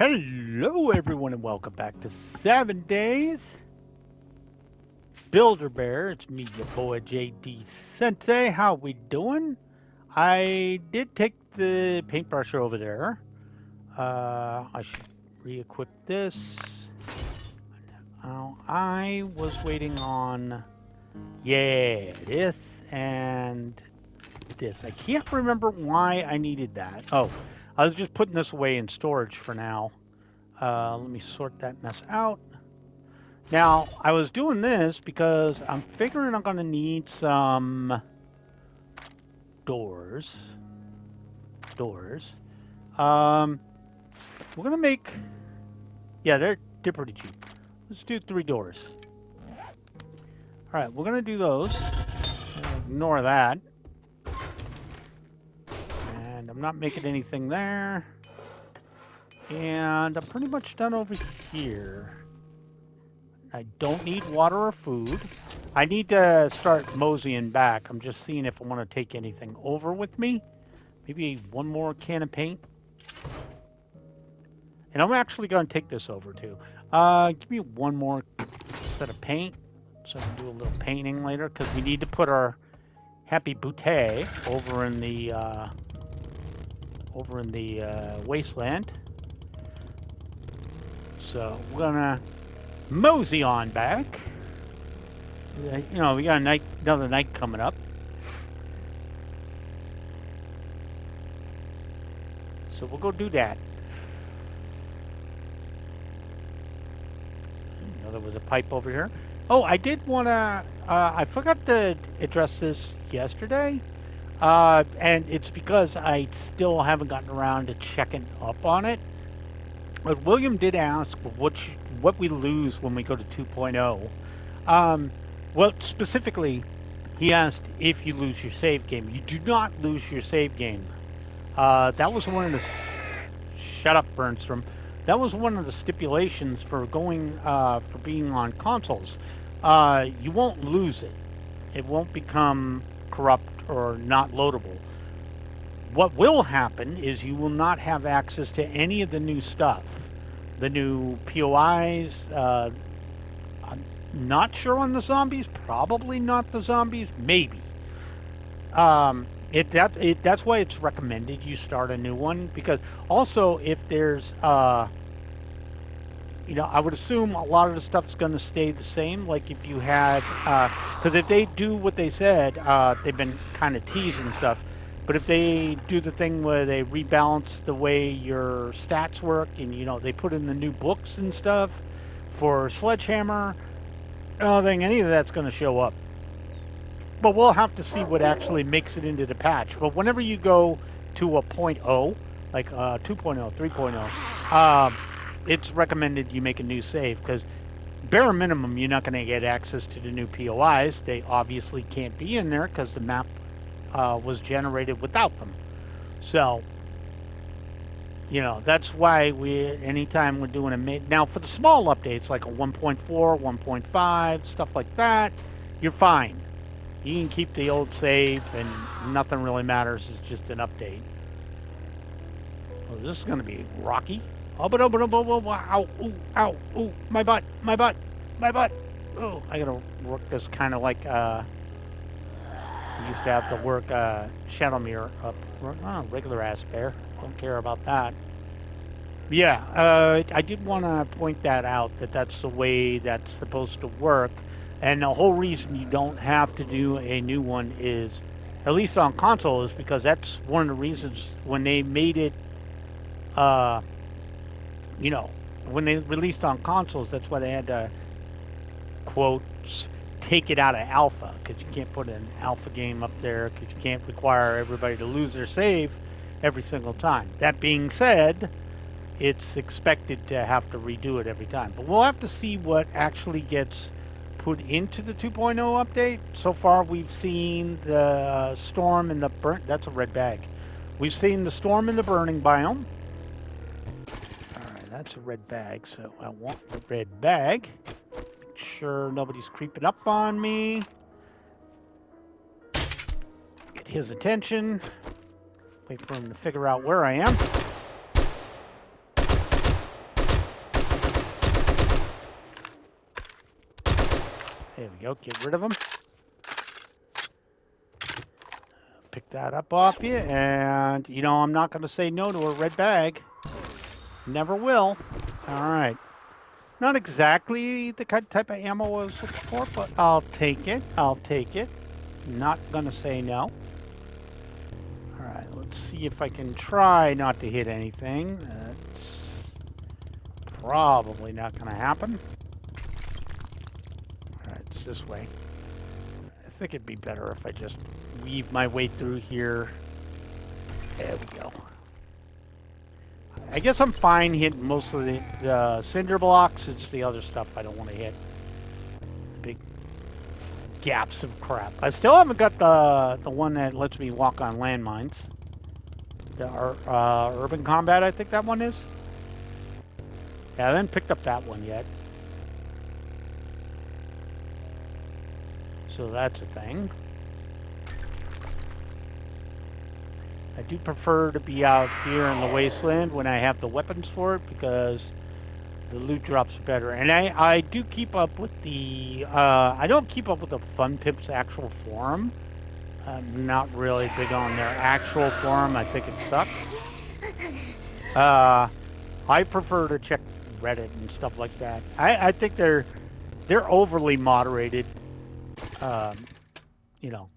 Hello, everyone, and welcome back to 7 Days Builder Bear. It's me, your boy JD Sensei. How we doing? I did take the paintbrush over there. I should re-equip this. I was waiting on, this and this. I can't remember why I needed that. Oh, I was just putting this away in storage for now. Let me sort that mess out. Now, I was doing this because I'm figuring I'm going to need some doors. Doors. Um, we're going to make... Yeah, they're pretty cheap. Let's do 3 doors. All right, we're going to do those. Ignore that. And I'm not making anything there. And I'm pretty much done over here. I don't need water or food. I need to start moseying back. I'm just seeing if I want to take anything over with me. Maybe one more can of paint. And I'm actually going to take this over too. Give me one more set of paint so I can do a little painting later, because we need to put our Happy Boutte over in the wasteland. So we're gonna mosey on back. You know, we got another night coming up. So we'll go do that. You know, there was a pipe over here. Oh, I did want to... I forgot to address this yesterday. And it's because I still haven't gotten around to checking up on it. But William did ask what we lose when we go to 2.0. Well, specifically, he asked if you lose your save game. You do not lose your save game. That was one of the... Shut up, Bernstrom. That was one of the stipulations for going for being on consoles. You won't lose it. It won't become corrupt or not loadable. What will happen is you will not have access to any of the new stuff. The new POIs. I'm not sure on the zombies. Probably not the zombies. Maybe. That's why it's recommended you start a new one, because also if there's I would assume a lot of the stuff's going to stay the same. Like if you had, because if they do what they said, they've been kind of teasing stuff. But if they do the thing where they rebalance the way your stats work, and they put in the new books and stuff for Sledgehammer, I don't think any of that's going to show up. But we'll have to see what actually makes it into the patch. But whenever you go to a 0.0, like 2.0, 3.0, it's recommended you make a new save, because bare minimum you're not going to get access to the new POIs. They obviously can't be in there because the map was generated without them. So, that's why anytime we're doing now for the small updates like a 1.4, 1.5, stuff like that, you're fine. You can keep the old save and nothing really matters. It's just an update. Oh, this is going to be rocky. Oh, but ow, ooh, ow, ooh, my butt. Oh, I gotta work this kind of like, I used to have to work, Shadow Mirror up. Oh, regular ass bear. Don't care about that. Yeah, I did want to point that out, that's the way that's supposed to work. And the whole reason you don't have to do a new one is, at least on console, is because that's one of the reasons when they made it, when they released on consoles, that's why they had to, quotes, take it out of alpha, because you can't put an alpha game up there, because you can't require everybody to lose their save every single time. That being said, it's expected to have to redo it every time. But we'll have to see what actually gets put into the 2.0 update. So far, we've seen the storm and the burnt. That's a red bag. We've seen the storm and the burning biome. Alright, that's a red bag, so I want the red bag. Make sure nobody's creeping up on me. Get his attention. Wait for him to figure out where I am. There we go. Get rid of them. Pick that up off you, and you know I'm not going to say no to a red bag. Never will. All right. Not exactly the type of ammo I was looking for, but I'll take it. I'll take it. Not going to say no. All right. Let's see if I can try not to hit anything. That's probably not going to happen. All right. It's this way. I think it'd be better if I just weave my way through here. There we go. I guess I'm fine hitting most of the cinder blocks. It's the other stuff I don't want to hit. Big gaps of crap. I still haven't got the one that lets me walk on landmines. The Urban Combat, I think that one is. Yeah, I haven't picked up that one yet. So that's a thing. I do prefer to be out here in the wasteland when I have the weapons for it because the loot drops are better. And I do keep up with the... I don't keep up with the Fun Pimps actual forum. I'm not really big on their actual forum. I think it sucks. I prefer to check Reddit and stuff like that. I think they're overly moderated. You know,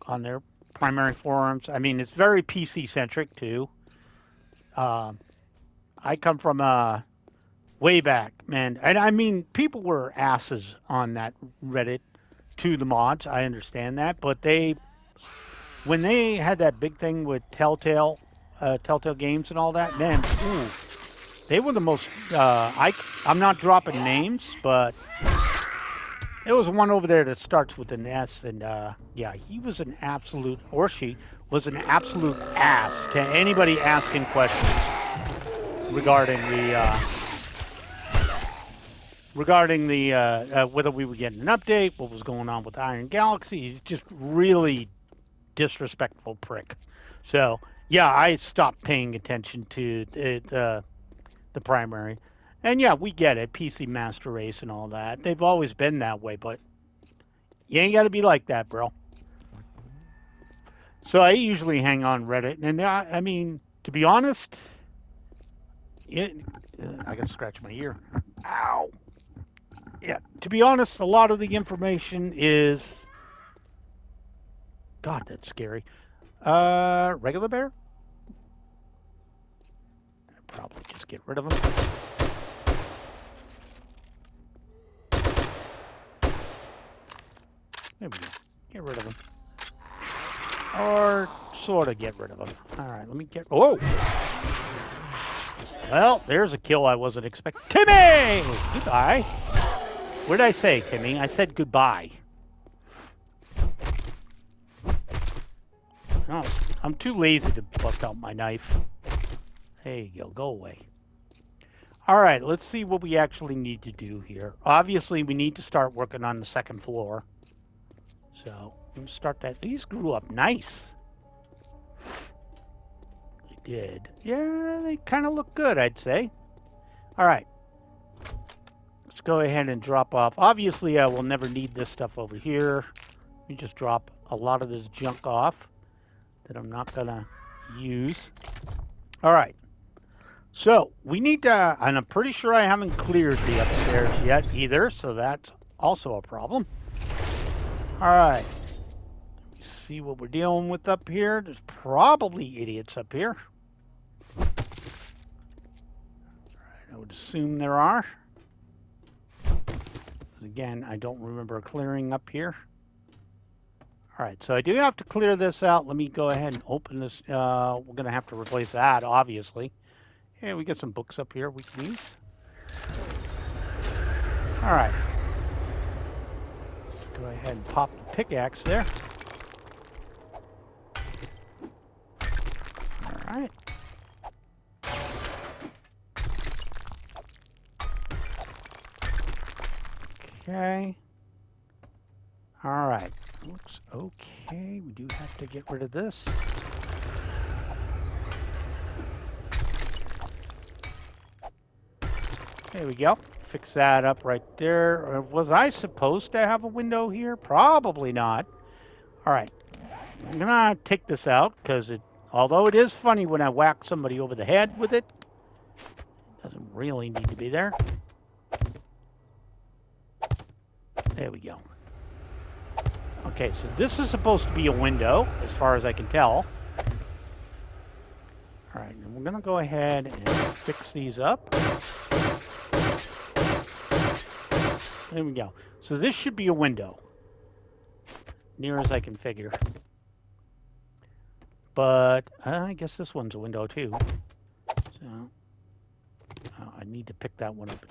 on their primary forums. I mean, it's very PC-centric, too. I come from way back, man. And I mean, people were asses on that Reddit to the mods. I understand that. But when they had that big thing with Telltale Games and all that, man, ooh, they were the most... I'm not dropping names, but... There was one over there that starts with an S, and yeah, he was an absolute, or she was an absolute ass to anybody asking questions regarding the whether we were getting an update, what was going on with Iron Galaxy. He's just really disrespectful prick. So yeah, I stopped paying attention to the primary. And yeah, we get it, PC Master Race and all that. They've always been that way, but you ain't got to be like that, bro. So I usually hang on Reddit, and I mean, to be honest, I got to scratch my ear. Ow. Yeah, to be honest, a lot of the information is... God, that's scary. Regular bear? I'd probably just get rid of him. There we go. Get rid of him. Or sort of get rid of him. Alright, let me get... Whoa! Well, there's a kill I wasn't expecting. Timmy! Goodbye. What did I say, Timmy? I said goodbye. No, I'm too lazy to bust out my knife. There you go. Go away. Alright, let's see what we actually need to do here. Obviously, we need to start working on the second floor. So, let's start that. These grew up nice. They did. Yeah, they kind of look good, I'd say. Alright. Let's go ahead and drop off. Obviously, I will never need this stuff over here. Let me just drop a lot of this junk off that I'm not going to use. Alright. So, we need to... And I'm pretty sure I haven't cleared the upstairs yet either, so that's also a problem. Alright, see what we're dealing with up here. There's probably idiots up here. Alright, I would assume there are. Again, I don't remember clearing up here. Alright, so I do have to clear this out. Let me go ahead and open this. We're going to have to replace that, obviously. Yeah, we got some books up here we can use. Alright. Go ahead and pop the pickaxe there. Alright. Okay. Alright. Looks okay. We do have to get rid of this. There we go. fix that up right there. Or was I supposed to have a window here? Probably not. All right. I'm gonna take this out because although it is funny when I whack somebody over the head with it, it doesn't really need to be there. There we go. Okay, so this is supposed to be a window, as far as I can tell. All right, and we're gonna go ahead and fix these up. There we go. So this should be a window, near as I can figure. But I guess this one's a window too. So I need to pick that one up.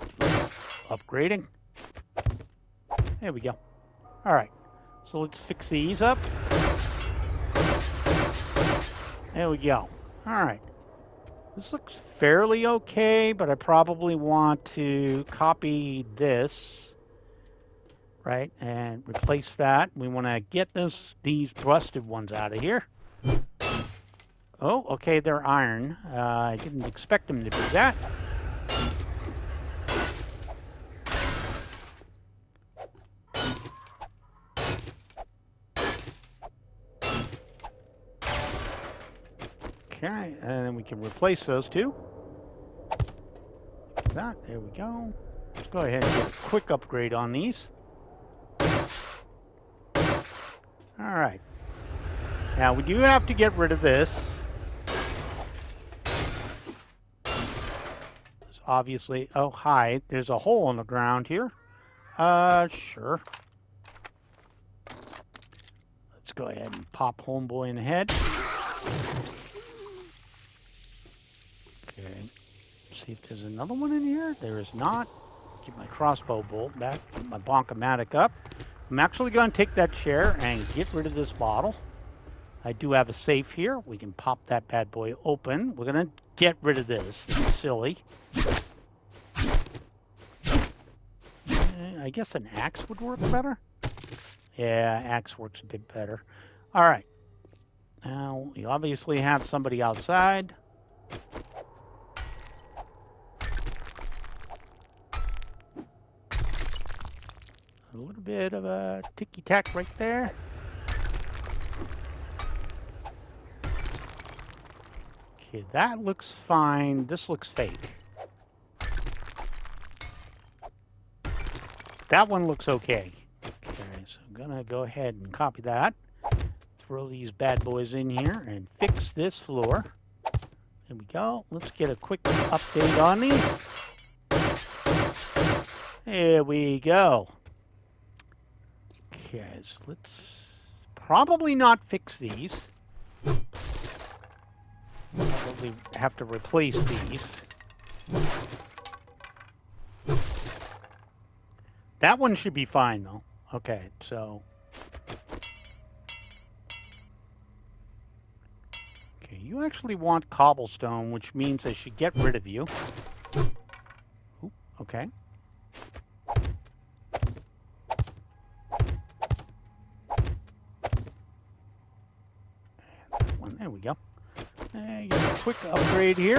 Upgrading. There we go. All right. So let's fix these up. There we go. All right. This looks fairly okay, but I probably want to copy this, right, and replace that. We want to get these thrusted ones out of here. Oh, okay, they're iron. I didn't expect them to be that. Okay, and then we can replace those two. That, there we go. Let's go ahead and get a quick upgrade on these. All right. Now we do have to get rid of this. It's obviously, oh hi, there's a hole in the ground here. Sure. Let's go ahead and pop homeboy in the head. Okay. See if there's another one in here. There is not. Get my crossbow bolt back. Get my bonkomatic up. I'm actually going to take that chair and get rid of this bottle. I do have a safe here. We can pop that bad boy open. We're going to get rid of this. It's silly. I guess an axe would work better. Yeah, axe works a bit better. All right. Now, you obviously have somebody outside. A little bit of a ticky-tack right there. Okay, that looks fine. This looks fake. That one looks okay. Okay, so I'm gonna go ahead and copy that. Throw these bad boys in here and fix this floor. There we go. Let's get a quick update on these. There we go. Okay, so let's probably not fix these. Probably have to replace these. That one should be fine though. Okay, so. Okay, you actually want cobblestone, which means I should get rid of you. Ooh, okay. There we go. Get a quick upgrade here.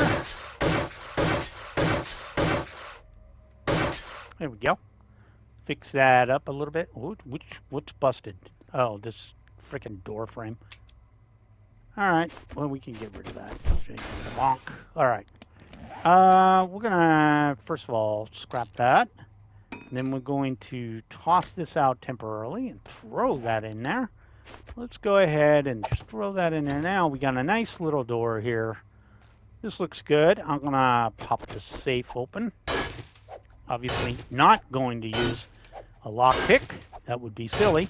There we go. Fix that up a little bit. What's busted? Oh, this freaking door frame. All right. Well, we can get rid of that. Bonk. All right. We're gonna first of all scrap that. And then we're going to toss this out temporarily and throw that in there. Let's go ahead and just throw that in there now. We got a nice little door here. This looks good. I'm gonna pop the safe open. Obviously not going to use a lockpick. That would be silly.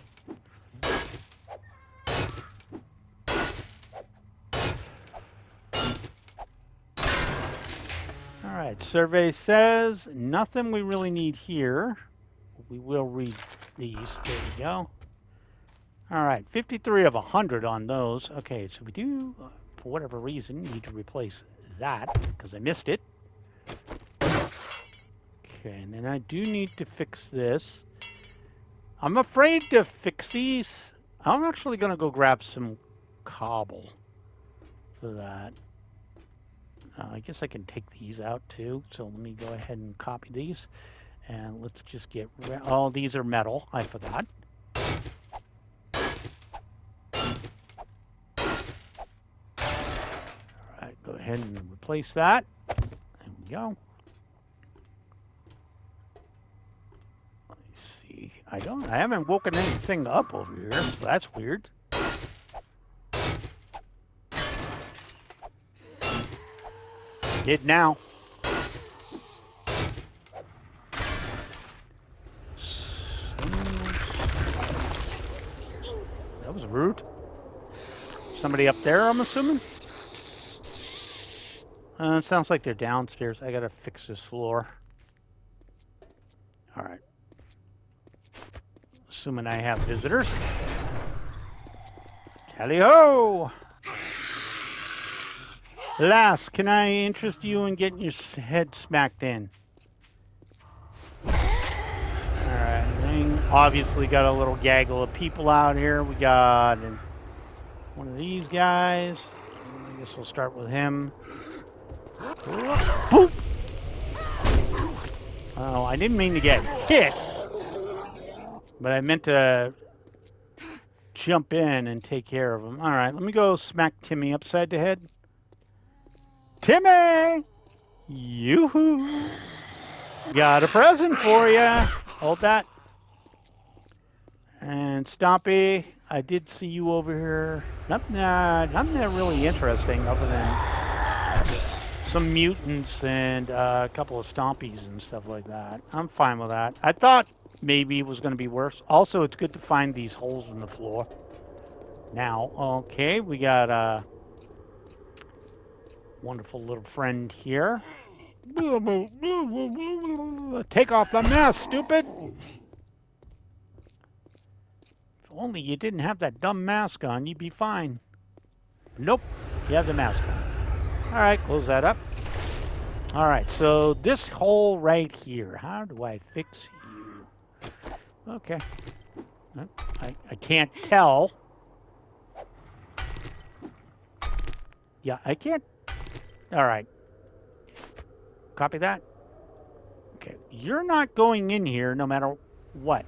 All right, survey says nothing we really need here. We will read these. There we go. All right, 53 of 100 on those. Okay, so we do, for whatever reason, need to replace that because I missed it. Okay, and then I do need to fix this. I'm afraid to fix these. I'm actually going to go grab some cobble for that. I guess I can take these out too. So let me go ahead and copy these And let's just get oh, these are metal. I forgot. All right, go ahead and replace that. There we go. Let me see. I haven't woken anything up over here, so that's weird. Did now. That was rude. Somebody up there, I'm assuming? It sounds like they're downstairs. I gotta fix this floor. All right. Assuming I have visitors. Tally-ho! Lass, can I interest you in getting your head smacked in? Alright, we obviously got a little gaggle of people out here. We got one of these guys. I guess we'll start with him. Boop! Oh, I didn't mean to get hit. But I meant to jump in and take care of him. Alright, let me go smack Timmy upside the head. Timmy! Yoo-hoo! Got a present for you. Hold that. And Stompy, I did see you over here. Nothing that really interesting other than some mutants and a couple of Stompies and stuff like that. I'm fine with that. I thought maybe it was going to be worse. Also, it's good to find these holes in the floor. Now, okay, we got a wonderful little friend here. Take off the mask, stupid! If only you didn't have that dumb mask on, you'd be fine. Nope, you have the mask on. Alright, close that up. Alright, so this hole right here, how do I fix you? Okay. I can't tell. Yeah, I can't. Alright. Copy that. Okay, you're not going in here no matter what.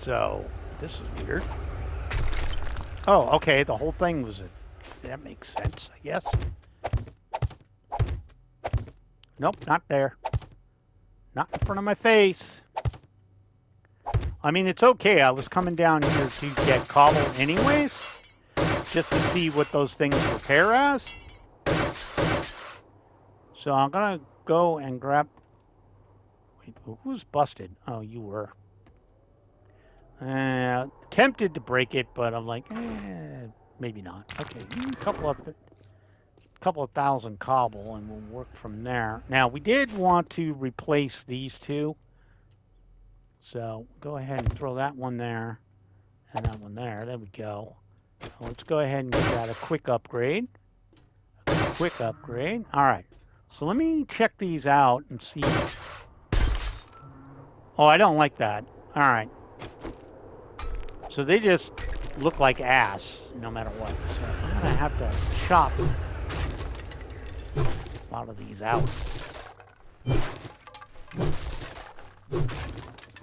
So, this is weird. Oh, okay, the whole thing was that makes sense, I guess. Nope, not there. Not in front of my face. I mean, it's okay. I was coming down here to get cobble anyways. Just to see what those things repair as. So I'm gonna go and grab... Wait, who's busted? Oh, you were. Tempted to break it, but I'm like, maybe not. Okay, a couple of thousand cobble, and we'll work from there. Now, we did want to replace these two, so go ahead and throw that one there, and that one there. There we go. So let's go ahead and give that a quick upgrade. Quick upgrade. All right. So let me check these out and see. Oh, I don't like that. All right. So they just look like ass no matter what. So I'm going to have to chop a lot of these out.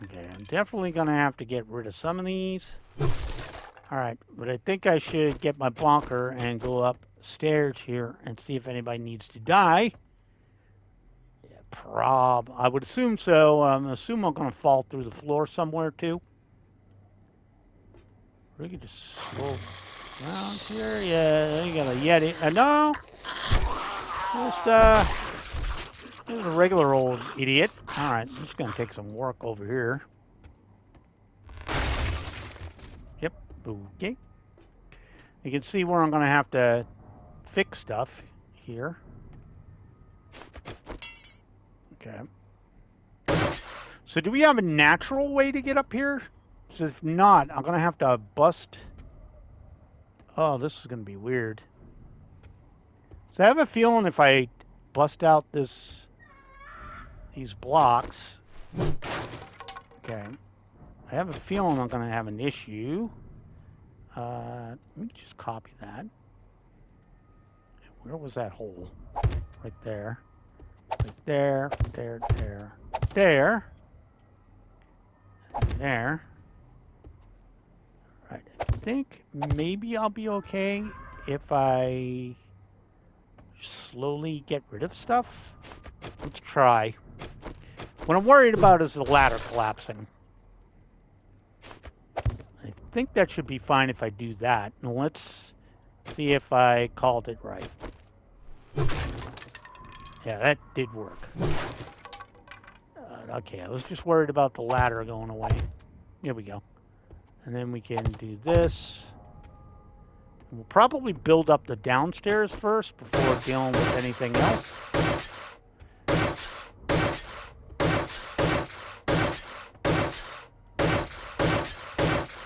Okay, I'm definitely going to have to get rid of some of these. All right, but I think I should get my bonker and go upstairs here and see if anybody needs to die. Yeah, I would assume so. I'm going to fall through the floor somewhere too. We could just roll around here. Yeah, you got a Yeti. No! Just a regular old idiot. Alright, I'm just going to take some work over here. Yep, okay. You can see where I'm going to have to fix stuff here. Okay. So do we have a natural way to get up here? So if not, I'm going to have to bust... Oh, this is going to be weird. So I have a feeling if I bust out these blocks... Okay. I have a feeling I'm going to have an issue. Let me just copy that. Where was that hole? Right there. Right there, there, there, there. there. Right, I think maybe I'll be okay if I slowly get rid of stuff. Let's try. What I'm worried about is the ladder collapsing. I think that should be fine if I do that. Now let's see if I called it right. Yeah, that did work. Okay, I was just worried about the ladder going away. Here we go. And then we can do this. We'll probably build up the downstairs first before dealing with anything else.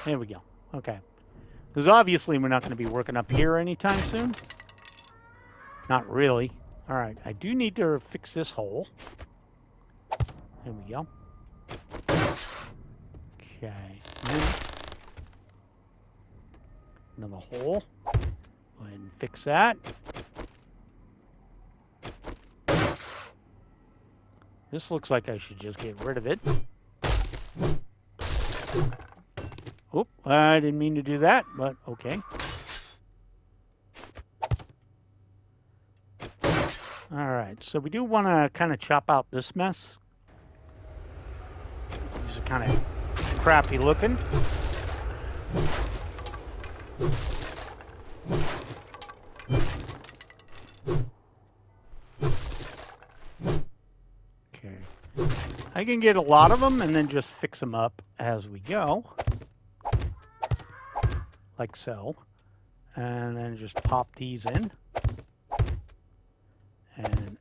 There we go. Okay. Because obviously we're not going to be working up here anytime soon. Not really. All right. I do need to fix this hole. There we go. Okay. Another hole. Go ahead and fix that. This looks like I should just get rid of it. Oop, I didn't mean to do that, but okay. All right, so we do want to kind of chop out this mess. These are kind of crappy looking. Okay. I can get a lot of them and then just fix them up as we go. Like so. And then just pop these in. And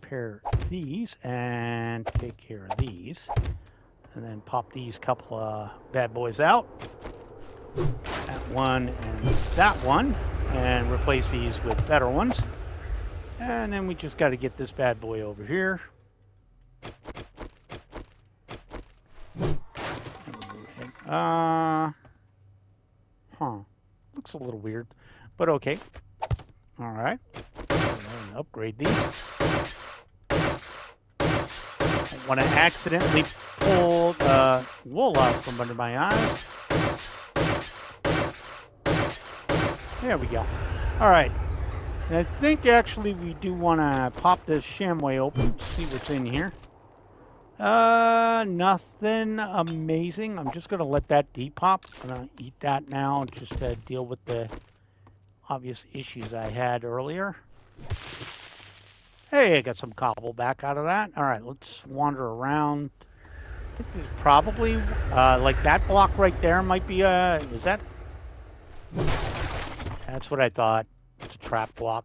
pair these and take care of these. And then pop these couple of bad boys out. That one and that one. And replace these with better ones. And then we just got to get this bad boy over here. Looks a little weird, but okay. All right. Upgrade these. I want to accidentally pull the wool out from under my eyes. There we go. All right. And I think actually we do want to pop this shamway open, see what's in here. Nothing amazing. I'm just going to let that depop. I'm going to eat that now just to deal with the obvious issues I had earlier. Hey, I got some cobble back out of that. All right, let's wander around. I think there's probably, like that block right there might be is that? That's what I thought. It's a trap block.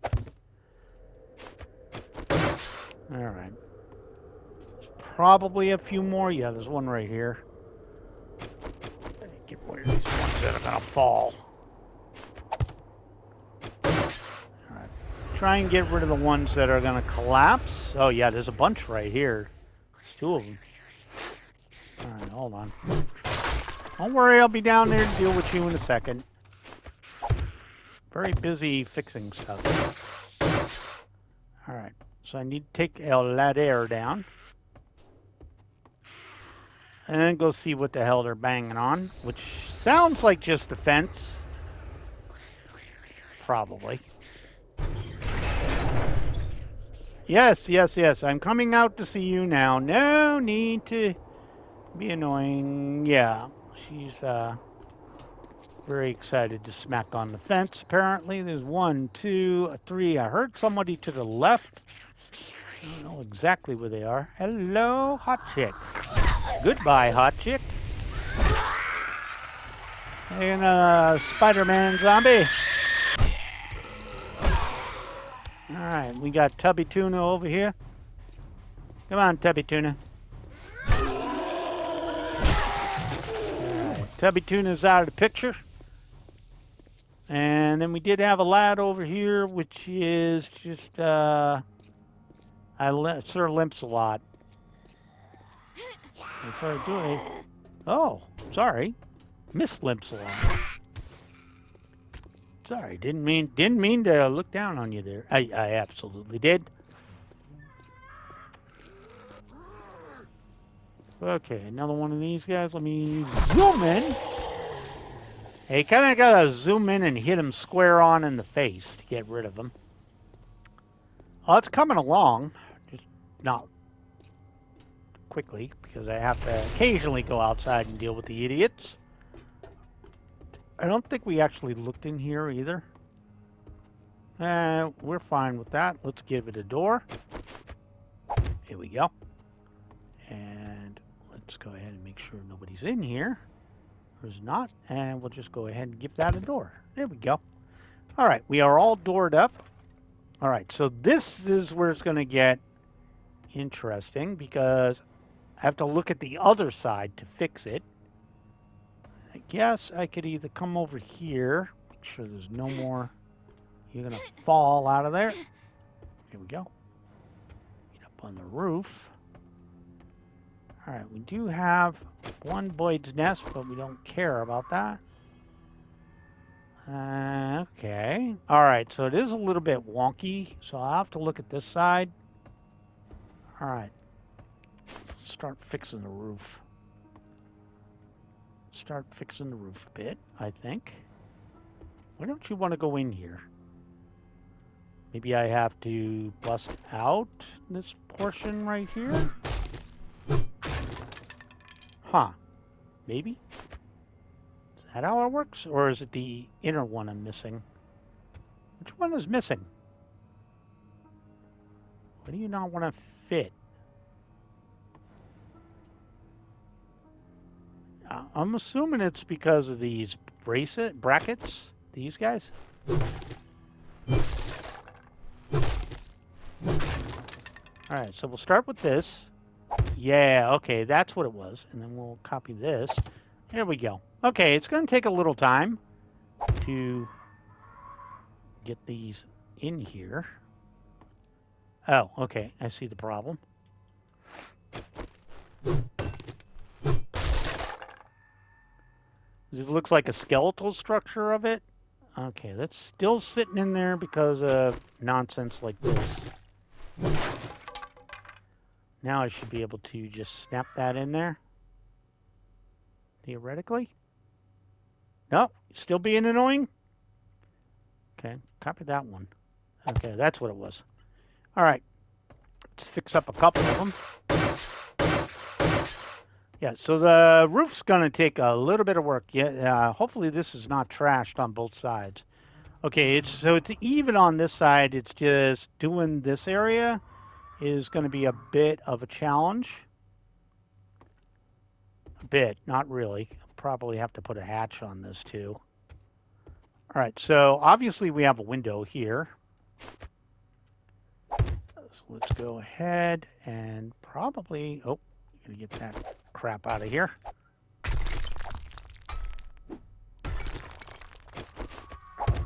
All right. Probably a few more. Yeah, there's one right here. Get rid of these ones that are going to fall. Alright. Try and get rid of the ones that are going to collapse. Oh, yeah, there's a bunch right here. There's two of them. Alright, hold on. Don't worry, I'll be down there to deal with you in a second. Very busy fixing stuff. Alright, so I need to take El Ladder down. And then go see what the hell they're banging on, which sounds like just a fence. Probably. Yes, yes, yes. I'm coming out to see you now. No need to be annoying. Yeah, she's very excited to smack on the fence, apparently. There's 1, 2, 3. I heard somebody to the left. I don't know exactly where they are. Hello, hot chick. Goodbye, hot chick. And a Spider-Man zombie. Alright, we got Tubby Tuna over here. Come on, Tubby Tuna. Alright, Tubby Tuna's out of the picture. And then we did have a lad over here, which is just, Sir limps a lot. Sorry, oh, sorry. Miss limps a lot. Sorry, didn't mean to look down on you there. I absolutely did. Okay, another one of these guys. Let me zoom in. Hey, kind of got to zoom in and hit him square on in the face to get rid of him. Oh, it's coming along. Just not quickly, because I have to occasionally go outside and deal with the idiots. I don't think we actually looked in here either. We're fine with that. Let's give it a door. Here we go. And let's go ahead and make sure nobody's in here. There's not. And we'll just go ahead and give that a door. There we go. All right, we are all doored up. All right, so this is where it's going to get interesting because I have to look at the other side to fix it. I guess I could either come over here, make sure there's no more. You're going to fall out of there. Here we go. Get up on the roof. All right, we do have one Boyd's nest, but we don't care about that. Okay. All right, so it is a little bit wonky, so I'll have to look at this side. All right. Let's start fixing the roof. Start fixing the roof a bit, I think. Why don't you want to go in here? Maybe I have to bust out this portion right here? Huh. Maybe? Is that how it works? Or is it the inner one I'm missing? Which one is missing? Why do you not want to fit? I'm assuming it's because of these brackets. These guys. Alright, so we'll start with this. Yeah, okay, that's what it was. And then we'll copy this. There we go. Okay, it's going to take a little time to get these in here. Oh, okay, I see the problem. It looks like a skeletal structure of it. Okay, that's still sitting in there because of nonsense like this. Now I should be able to just snap that in there. Theoretically. No, still being annoying. Okay, copy that one. Okay, that's what it was. All right, let's fix up a couple of them. Yeah, so the roof's going to take a little bit of work. Yeah, hopefully this is not trashed on both sides. Okay, it's even on this side. It's just doing this area is going to be a bit of a challenge. A bit, not really. Probably have to put a hatch on this too. All right, so obviously we have a window here. So let's go ahead and probably, oh, gonna get that crap out of here.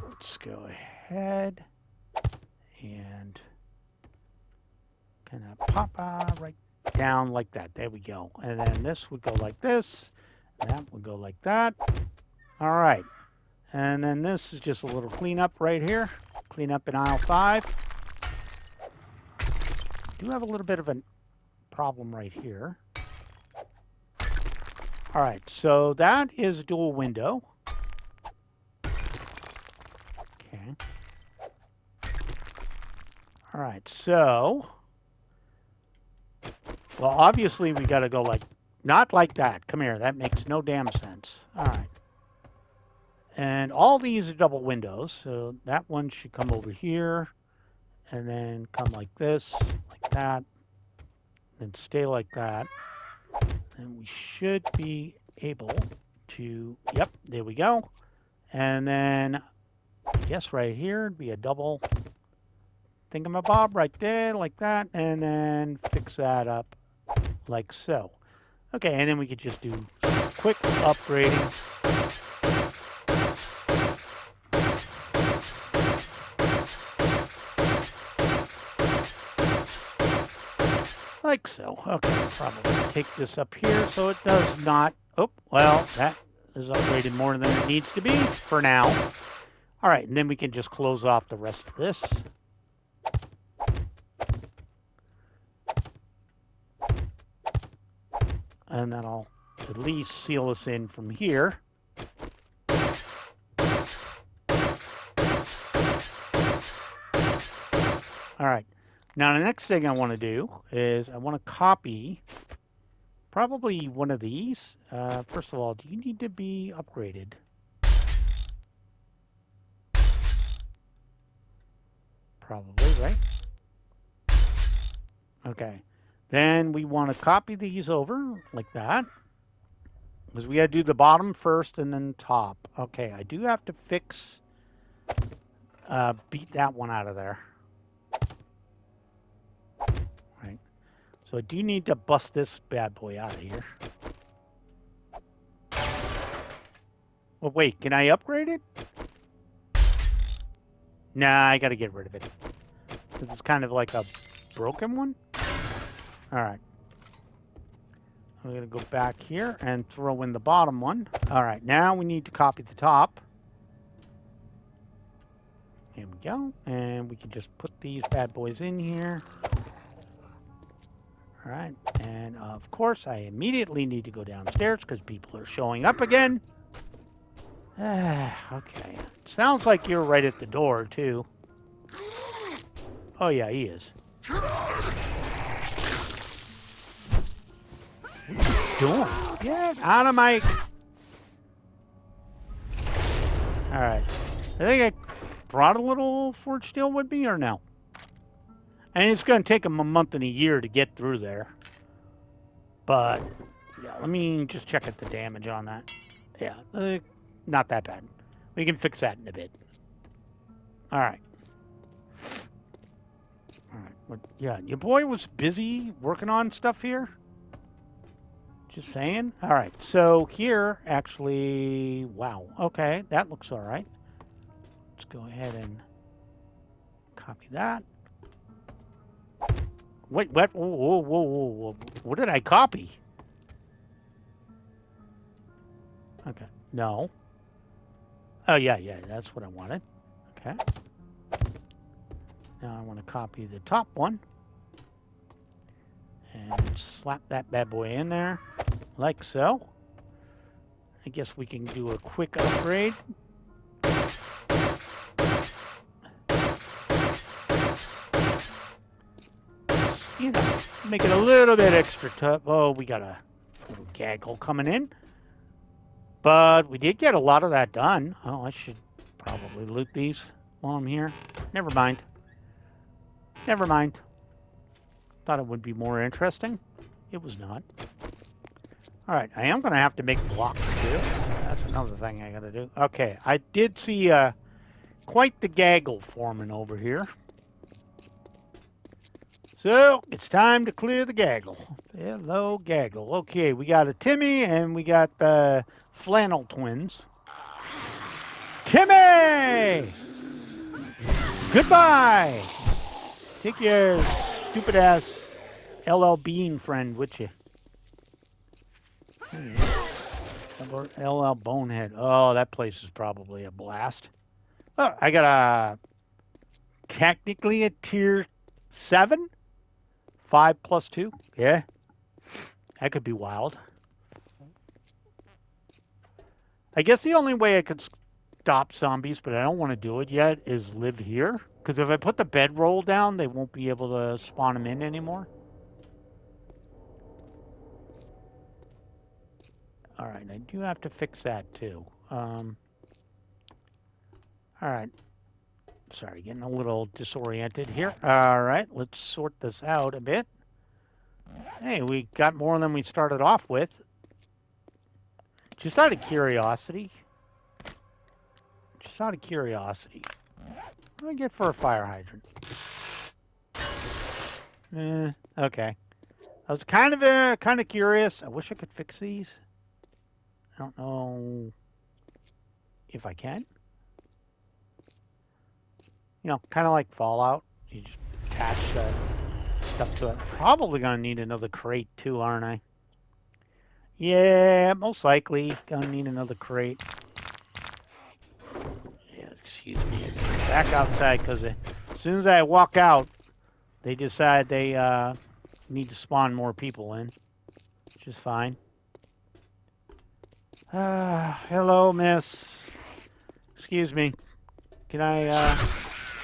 Let's go ahead and kind of pop right down like that. There we go. And then this would go like this. And that would go like that. All right. And then this is just a little cleanup right here. Clean up in aisle 5. Do have a little bit of a problem right here. All right, so that is a dual window. Okay. All right, so, well, obviously we got to go like, not like that. Come here, that makes no damn sense. All right. And all these are double windows, so that one should come over here, and then come like this, like that, and stay like that. And we should be able to, yep, there we go. And then, I guess right here would be a double thingamabob right there, like that, and then fix that up like so. Okay, and then we could just do quick upgrading. Like so. Okay, probably take this up here so it does not. Oh, well, that is upgraded more than it needs to be for now. All right, and then we can just close off the rest of this. and that'll at least seal us in from here. All right. Now, the next thing I want to do is I want to copy probably one of these. First of all, do you need to be upgraded? Probably, right? Okay. Then we want to copy these over like that. Because we got to do the bottom first and then top. Okay, I do have to fix... beat that one out of there. Right. So I do need to bust this bad boy out of here. Well, wait, can I upgrade it? Nah, I got to get rid of it. It's kind of like a broken one. All right. I'm going to go back here and throw in the bottom one. All right, now we need to copy the top. Here we go. And we can just put these bad boys in here. All right. And, of course, I immediately need to go downstairs because people are showing up again. Okay. Sounds like you're right at the door, too. Oh, yeah, he is. Doing? Get out of my... Alright. I think I brought a little forged steel with me, or no? And it's going to take them a month and a year to get through there. But, yeah, let me just check out the damage on that. Yeah, not that bad. We can fix that in a bit. Alright. Alright, but yeah, your boy was busy working on stuff here. Just saying. All right, so here, actually, wow. Okay, that looks all right. Let's go ahead and copy that. Wait, what? Whoa, whoa, whoa, whoa. What did I copy? Okay, no. Oh, yeah, that's what I wanted. Okay. Now I want to copy the top one. And slap that bad boy in there. Like so. I guess we can do a quick upgrade. You know, make it a little bit extra tough. Oh, we got a little gaggle coming in. But we did get a lot of that done. Oh, I should probably loot these while I'm here. Never mind. Never mind. Thought it would be more interesting. It was not. All right, I am going to have to make blocks, too. That's another thing I got to do. Okay, I did see quite the gaggle forming over here. So, it's time to clear the gaggle. Hello, gaggle. Okay, we got a Timmy, and we got the Flannel Twins. Timmy! Goodbye! Take your stupid-ass LL Bean friend with you. LL Bonehead. Oh, that place is probably a blast. Oh, I got a... Technically a tier 7? 5 plus 2? Yeah. That could be wild. I guess the only way I could stop zombies, but I don't want to do it yet, is live here. Because if I put the bedroll down, they won't be able to spawn them in anymore. Alright, I do have to fix that too. Alright. Sorry, getting a little disoriented here. Alright, let's sort this out a bit. Hey, we got more than we started off with. Just out of curiosity. What do I get for a fire hydrant? Okay. I was kind of curious. I wish I could fix these. I don't know if I can. You know, kind of like Fallout. You just attach the stuff to it. Probably going to need another crate too, aren't I? Yeah, most likely going to need another crate. Yeah, excuse me. Back outside because as soon as I walk out, they decide they need to spawn more people in, which is fine. Hello, miss. Excuse me. Can I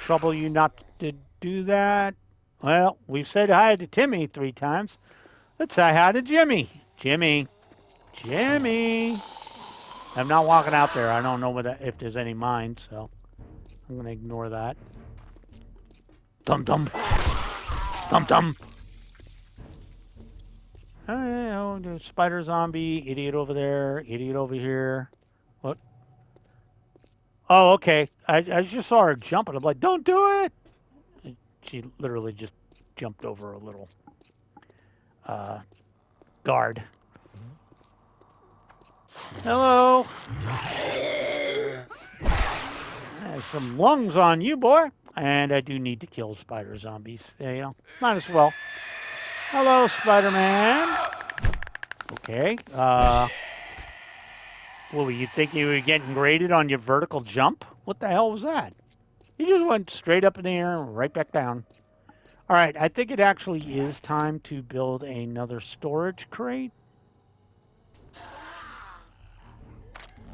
trouble you not to do that? Well, we've said hi to Timmy 3 times. Let's say hi to Jimmy. Jimmy. Jimmy. I'm not walking out there. I don't know if there's any mines, so I'm going to ignore that. Dum-dum. Dum-dum. Oh, there's spider zombie, idiot over there, idiot over here. What? Oh, okay. I just saw her jumping. I'm like, don't do it. She literally just jumped over a little uh, guard. Hello. There's some lungs on you, boy. And I do need to kill spider zombies. You know, might as well. Hello, Spider-Man. Okay. Well, you think you were getting graded on your vertical jump? What the hell was that? You just went straight up in the air and right back down. All right, I think it actually is time to build another storage crate.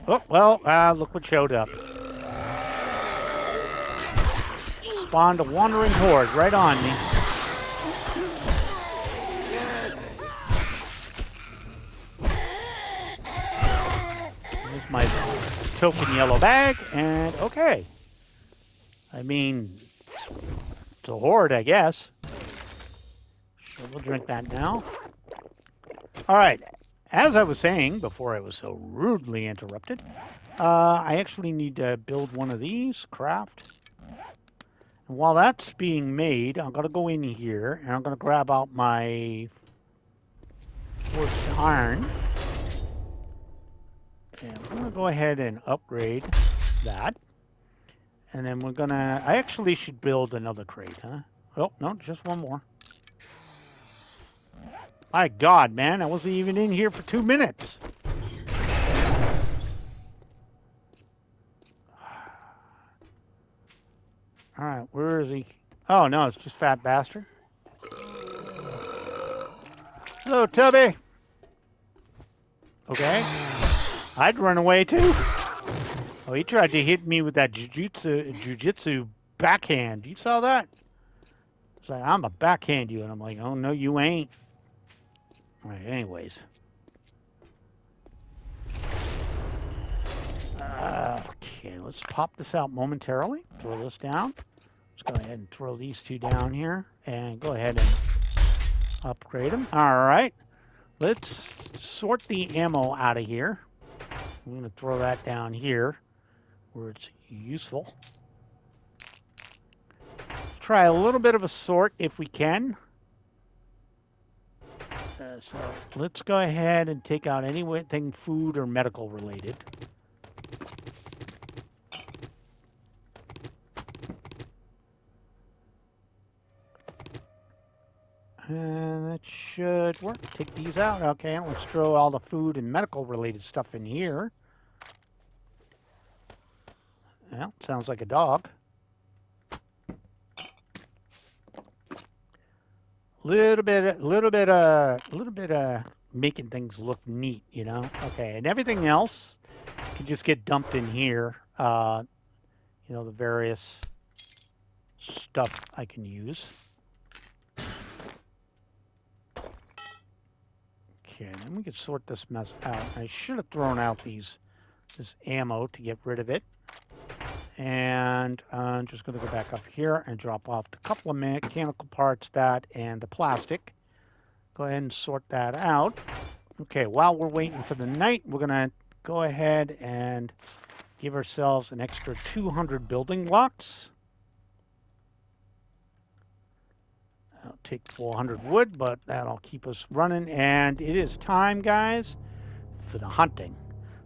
Oh, well, look what showed up. Spawned a wandering horde right on me. Here's my token yellow bag, and okay. I mean, it's a horde, I guess. So we'll drink that now. All right, as I was saying before I was so rudely interrupted, I actually need to build one of these, craft. And while that's being made, I'm going to go in here, and I'm going to grab out my forged iron. And I'm going to go ahead and upgrade that. And then we're going to... I actually should build another crate, huh? Oh, no, just one more. My God, man, I wasn't even in here for 2 minutes. All right, where is he? Oh, no, it's just Fat Bastard. Hello, Tubby. Okay. I'd run away, too. Oh, he tried to hit me with that jujitsu backhand. You saw that? It's like, I'm a backhand you. And I'm like, oh, no, you ain't. All right, anyways. Okay, let's pop this out momentarily. Throw this down. Let's go ahead and throw these two down here. And go ahead and upgrade them. All right. Let's sort the ammo out of here. I'm going to throw that down here where it's useful. Try a little bit of a sort if we can. So let's go ahead and take out anything food or medical related. And that should work. Take these out. Okay, let's throw all the food and medical related stuff in here. Well, sounds like a dog. Little bit of making things look neat, you know. Okay, and everything else can just get dumped in here. You know, the various stuff I can use. Okay, then we can sort this mess out. I should have thrown out this ammo to get rid of it. And I'm just going to go back up here and drop off a couple of mechanical parts, and the plastic. Go ahead and sort that out. Okay, while we're waiting for the night, we're going to go ahead and give ourselves an extra 200 building blocks. I'll take 400 wood, but that'll keep us running. And it is time, guys, for the hunting.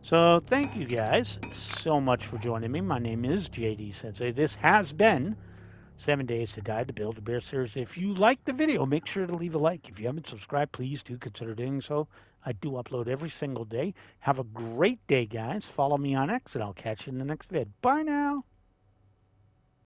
So thank you guys so much for joining me. My name is JD Sensei. This has been 7 Days to Die, the Build-A-Bear series. If you like the video, make sure to leave a like. If you haven't subscribed, please do consider doing so. I do upload every single day. Have a great day, guys. Follow me on X, and I'll catch you in the next vid. Bye now.